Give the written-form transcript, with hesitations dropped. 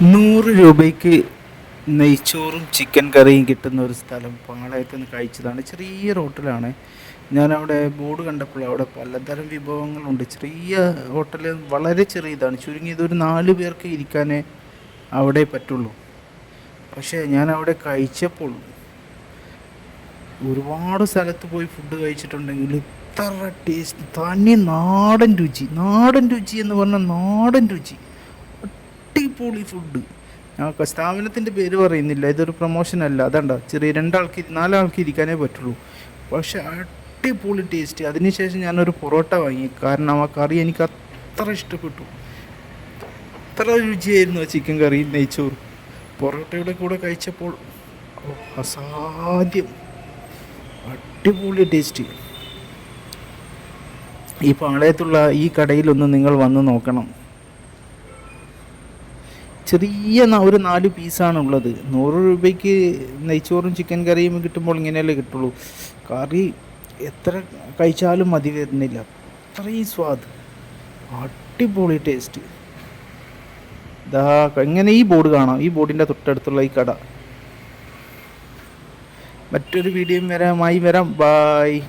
100 രൂപയ്ക്ക് നെയ്ച്ചോറും ചിക്കൻ കറിയും കിട്ടുന്ന ഒരു സ്ഥലം പാളയത്ത് നിന്ന് കഴിച്ചതാണ്. ചെറിയ ഹോട്ടലാണ്. ഞാനവിടെ ബോർഡ് കണ്ടപ്പോൾ അവിടെ പലതരം വിഭവങ്ങളുണ്ട്. ചെറിയ ഹോട്ടൽ, വളരെ ചെറിയതാണ്. ചുരുങ്ങിയത് ഒരു 4 പേർക്ക് ഇരിക്കാനേ അവിടെ പറ്റുള്ളൂ. പക്ഷേ ഞാൻ അവിടെ കഴിച്ചപ്പോൾ ഒരുപാട് സ്ഥലത്ത് പോയി ഫുഡ് കഴിച്ചിട്ടുണ്ടെങ്കിൽ ഇത്ര ടേസ്റ്റ്, തനി നാടൻ രുചി. നാടൻ രുചി എന്ന് പറഞ്ഞാൽ നാടൻ രുചി, അടിപൊളി ഫുഡ്. ഞാൻ സ്ഥാപനത്തിൻ്റെ പേര് പറയുന്നില്ല, ഇതൊരു പ്രൊമോഷൻ അല്ല. അതണ്ട, ചെറിയ 4 ആൾക്ക് ഇരിക്കാനേ പറ്റുള്ളൂ. പക്ഷെ അടിപൊളി ടേസ്റ്റ്. അതിനുശേഷം ഞാനൊരു പൊറോട്ട വാങ്ങി, കാരണം ആ കറി എനിക്ക് അത്ര ഇഷ്ടപ്പെട്ടു. അത്ര രുചിയായിരുന്നു ആ ചിക്കൻ കറി നെയ്ച്ചോറ്. പൊറോട്ടയുടെ കൂടെ കഴിച്ചപ്പോൾ അസാധ്യം, അടിപൊളി ടേസ്റ്റ്. ഈ പാളയത്തുള്ള ഈ കടയിലൊന്ന് നിങ്ങൾ വന്ന് നോക്കണം. ചെറിയ ഒരു 4 പീസാണുള്ളത്. 100 രൂപയ്ക്ക് നെയ്ച്ചോറും ചിക്കൻ കറിയും കിട്ടുമ്പോൾ ഇങ്ങനെയല്ലേ കിട്ടുള്ളൂ. കറി എത്ര കഴിച്ചാലും മതി വരുന്നില്ല, അത്രയും സ്വാദ്, അടിപൊളി ടേസ്റ്റ്. ഇതാ എങ്ങനെ ഈ ബോർഡ് കാണാം, ഈ ബോർഡിൻ്റെ തൊട്ടടുത്തുള്ള ഈ കട. മറ്റൊരു വീഡിയോയും വരാം. ബായ്.